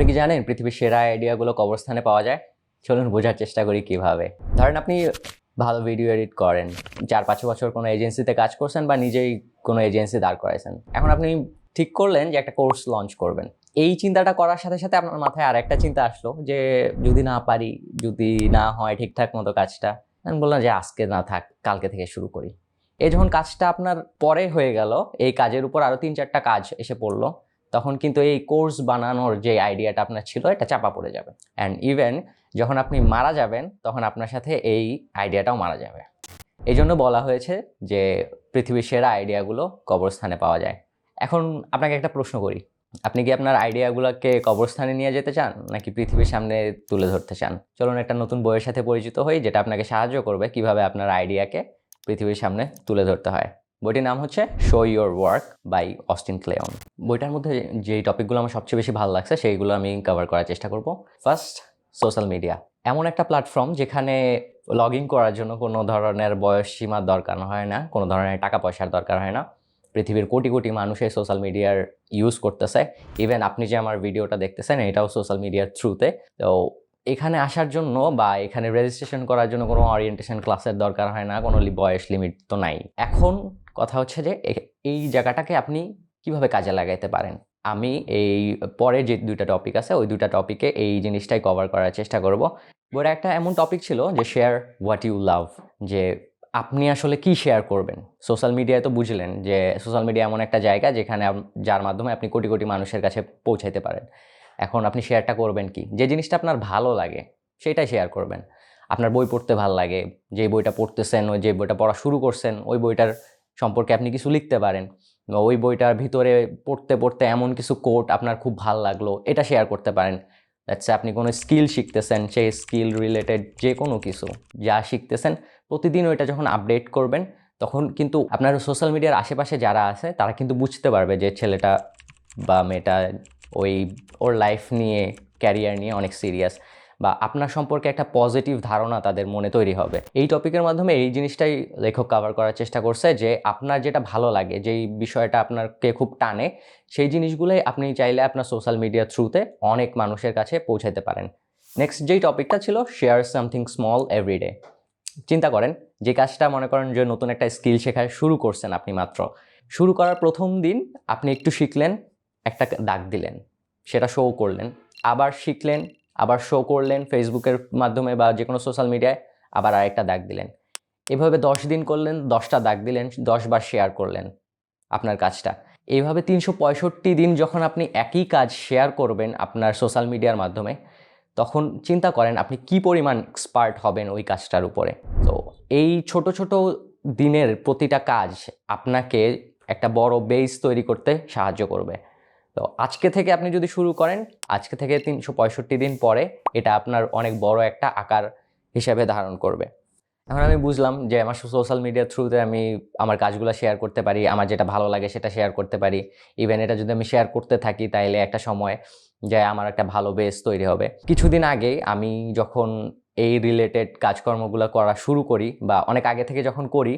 আপনি কি জানেন পৃথিবীর সেরা আইডিয়াগুলো কবরস্থানে পাওয়া যায়? চলুন বোঝার চেষ্টা করি কিভাবে। ধরেন আপনি ভালো ভিডিও এডিট করেন, 4-5 বছর কোনো এজেন্সিতে কাজ করছেন বা নিজেই কোনো এজেন্সি দাঁড় করাইছেন। এখন আপনি ঠিক করলেন যে একটা কোর্স লঞ্চ করবেন। এই চিন্তাটা করার সাথে সাথে আপনার মাথায় আর একটা চিন্তা আসলো যে যদি না পারি, যদি না হয় ঠিকঠাক মতো কাজটা, আমি বললাম যে আজকে না থাক, কালকে থেকে শুরু করি। এই যখন কাজটা আপনার পরে হয়ে গেল, এই কাজের উপর আরো 3-4টা কাজ এসে পড়লো, তখন কিন্তু এই কোর্স বানানোর যে আইডিয়াটা আপনার ছিল এটা চাপা পড়ে যাবে। অ্যান্ড ইভেন যখন আপনি মারা যাবেন তখন আপনার সাথে এই আইডিয়াটাও মারা যাবে। এই জন্য বলা হয়েছে যে পৃথিবীর সেরা আইডিয়াগুলো কবরস্থানে পাওয়া যায়। এখন আপনাকে একটা প্রশ্ন করি, আপনি কি আপনার আইডিয়াগুলোকে কবরস্থানে নিয়ে যেতে চান নাকি পৃথিবীর সামনে তুলে ধরতে চান? চলুন একটা নতুন বইয়ের সাথে পরিচিত হই, যেটা আপনাকে সাহায্য করবে কিভাবে আপনার আইডিয়াকে পৃথিবীর সামনে তুলে ধরতে হয়। বইটির নাম হচ্ছে show your work by Austin Kleon. বইটার মধ্যে যেই টপিকগুলো আমার সবচেয়ে বেশি ভালো লাগছে সেইগুলো আমি কভার করার চেষ্টা করব। ফার্স্ট, সোশ্যাল মিডিয়া এমন একটা প্ল্যাটফর্ম যেখানে লগ ইন করার জন্য কোনো ধরনের বয়স সীমার দরকার হয় না, কোনো ধরনের টাকা পয়সার দরকার হয় না। পৃথিবীর কোটি কোটি মানুষ এই সোশ্যাল মিডিয়ার ইউজ করতেছে। ইভেন আপনি যে আমার ভিডিওটা দেখতেছেন এটাও সোশ্যাল মিডিয়ার থ্রুতে। তো এখানে আসার জন্য বা এখানে রেজিস্ট্রেশন করার জন্য কোনো অরিয়েন্টেশন ক্লাসের দরকার হয় না, কোনো বয়স লিমিট তো নাই। এখন কথা হচ্ছে যে এই জায়গাটাকে আপনি কিভাবে কাজে লাগাইতে পারেন। আমি এই পরে যে 2টা টপিক আছে ওই 2টা টপিকে এই জিনিসটাই কভার করার চেষ্টা করব। বইটা একটা এমন টপিক ছিল যে শেয়ার হোয়াট ইউ লাভ, যে আপনি আসলে কি শেয়ার করবেন। সোশ্যাল মিডিয়ায় তো বুঝলেন যে সোশ্যাল মিডিয়া এমন একটা জায়গা যেখানে যার মাধ্যমে আপনি কোটি কোটি মানুষের কাছে পৌঁছাইতে পারেন। এখন আপনি শেয়ারটা করবেন কি? যে জিনিসটা আপনার ভালো লাগে সেটাই শেয়ার করবেন। আপনার বই পড়তে ভালো লাগে, যে বইটা পড়তেছেন, ওই যে বইটা পড়া শুরু করছেন ওই বইটার সম্পর্কে আপনি কিছু লিখতে পারেন। ওই বইটার ভিতরে পড়তে পড়তে এমন কিছু কোট আপনার খুব ভালো লাগলো, এটা শেয়ার করতে পারেন। দ্যাটস আপনি কোনো স্কিল শিখতেছেন, সেই স্কিল রিলেটেড যে কোনো কিছু যা শিখতেছেন প্রতিদিন ওইটা যখন আপডেট করবেন তখন কিন্তু আপনার সোশ্যাল মিডিয়ার আশেপাশে যারা আছে তারা কিন্তু বুঝতে পারবে যে ছেলেটা বা মেয়েটা ওর লাইফ নিয়ে, ক্যারিয়ার নিয়ে অনেক সিরিয়াস, বা আপনার সম্পর্কে একটা পজিটিভ ধারণা তাদের মনে তৈরি হবে। এই টপিকের মাধ্যমে এই জিনিসটাই লেখক কভার করার চেষ্টা করছে যে আপনার যেটা ভালো লাগে, যেই বিষয়টা আপনাকে খুব টানে, সেই জিনিসগুলোই আপনি চাইলে আপনার সোশ্যাল মিডিয়া থ্রুতে অনেক মানুষের কাছে পৌঁছাতে পারেন। নেক্সট যেই টপিকটা ছিল শেয়ার সামথিং স্মল এভরিডে। চিন্তা করেন যে কাজটা, মনে করেন যে নতুন একটা স্কিল শেখা শুরু করছেন আপনি, মাত্র শুরু করার প্রথম দিন আপনি একটু শিখলেন, একটা দাগ দিলেন, সেটা শো করলেন, আবার শিখলেন, আবার শো করলেন ফেসবুকের মাধ্যমে বা যে কোনো সোশ্যাল মিডিয়ায়, আবার আরেকটা দাগ দিলেন। এভাবে 10 দিন করলেন, 10টা দাগ দিলেন, 10 বার শেয়ার করলেন আপনার কাজটা। এইভাবে 365 দিন যখন আপনি একই কাজ শেয়ার করবেন আপনার সোশ্যাল মিডিয়ার মাধ্যমে, তখন চিন্তা করেন আপনি কি পরিমাণ এক্সপার্ট হবেন ওই কাজটার উপরে। তো এই ছোট ছোট দিনের প্রতিটা কাজ আপনাকে একটা বড় বেস তৈরি করতে সাহায্য করবে। তো আজকে থেকে আপনি যদি শুরু করেন, আজকে থেকে 365 দিন পরে এটা আপনার অনেক বড় একটা আকার হিসেবে ধারণ করবে। এখন আমি বুঝলাম যে আমার সোশ্যাল মিডিয়ার থ্রুতে আমি আমার কাজগুলো শেয়ার করতে পারি, আমার যেটা ভালো লাগে সেটা শেয়ার করতে পারি। ইভেন এটা যদি আমি শেয়ার করতে থাকি তাইলে একটা সময় যে আমার একটা ভালো বেস তৈরি হবে। কিছুদিন আগে আমি যখন এই রিলেটেড কাজকর্মগুলো করা শুরু করি বা অনেক আগে থেকে যখন করি,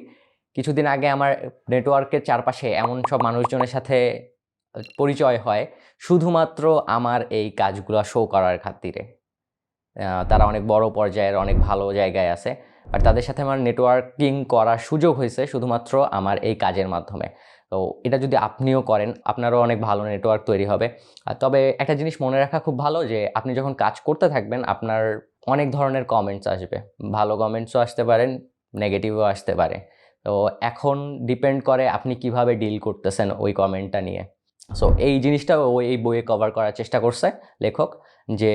কিছুদিন আগে আমার নেটওয়ার্কের চারপাশে এমন সব মানুষজনের সাথে পরিচয় হয় শুধুমাত্র আমার এই কাজগুলো শো করার খাতিরে। তারা অনেক বড় পর্যায়ের, অনেক ভালো জায়গায় আছে, আর তাদের সাথে আমার নেটওয়ার্কিং করার সুযোগ হয়েছে শুধুমাত্র আমার এই কাজের মাধ্যমে। তো এটা যদি আপনিও করেন আপনারও অনেক ভালো নেটওয়ার্ক তৈরি হবে। তবে একটা জিনিস মনে রাখা খুব ভালো, যে আপনি যখন কাজ করতে থাকবেন আপনার অনেক ধরনের কমেন্টস আসবে। ভালো কমেন্টসও আসতে পারেন, নেগেটিভও আসতে পারে। তো এখন ডিপেন্ড করে আপনি কিভাবে ডিল করতেছেন ওই কমেন্টটা নিয়ে। সো এই জিনিসটা এই বইয়ে কভার করার চেষ্টা করছে লেখক, যে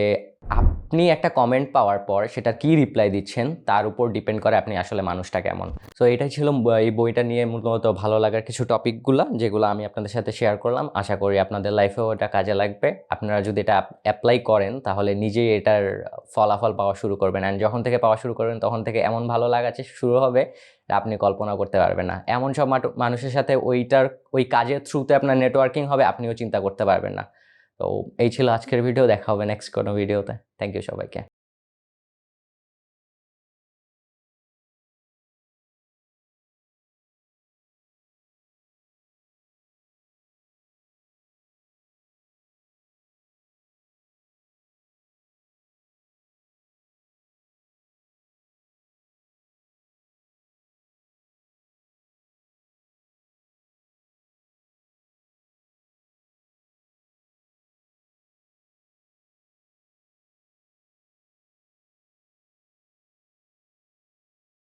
আপনি একটা কমেন্ট পাওয়ার পর সেটা কি রিপ্লাই দিচ্ছেন তার উপর ডিপেন্ড করে আপনি আসলে মানুষটা কেমন। সো এটাই ছিল এই বইটা নিয়ে মূলত ভালো লাগার কিছু টপিকগুলো, যেগুলো আমি আপনাদের সাথে শেয়ার করলাম। আশা করি আপনাদের লাইফেও এটা কাজে লাগবে। আপনারা যদি এটা অ্যাপ্লাই করেন তাহলে নিজেই এটার ফলাফল পাওয়া শুরু করবেন, অ্যান্ড যখন থেকে পাওয়া শুরু করবেন তখন থেকে এমন ভালো লাগা শুরু হবে আপনি কল্পনা করতে পারবেন না। এমন সব মানুষের সাথে ওই কাজের থ্রুতে আপনার নেটওয়ার্কিং হবে আপনিও চিন্তা করতে পারবেন না। তো এই ছিল আজকের ভিডিও, দেখা হবে নেক্সট কোনো ভিডিওতে। থ্যাংক ইউ সবাইকে।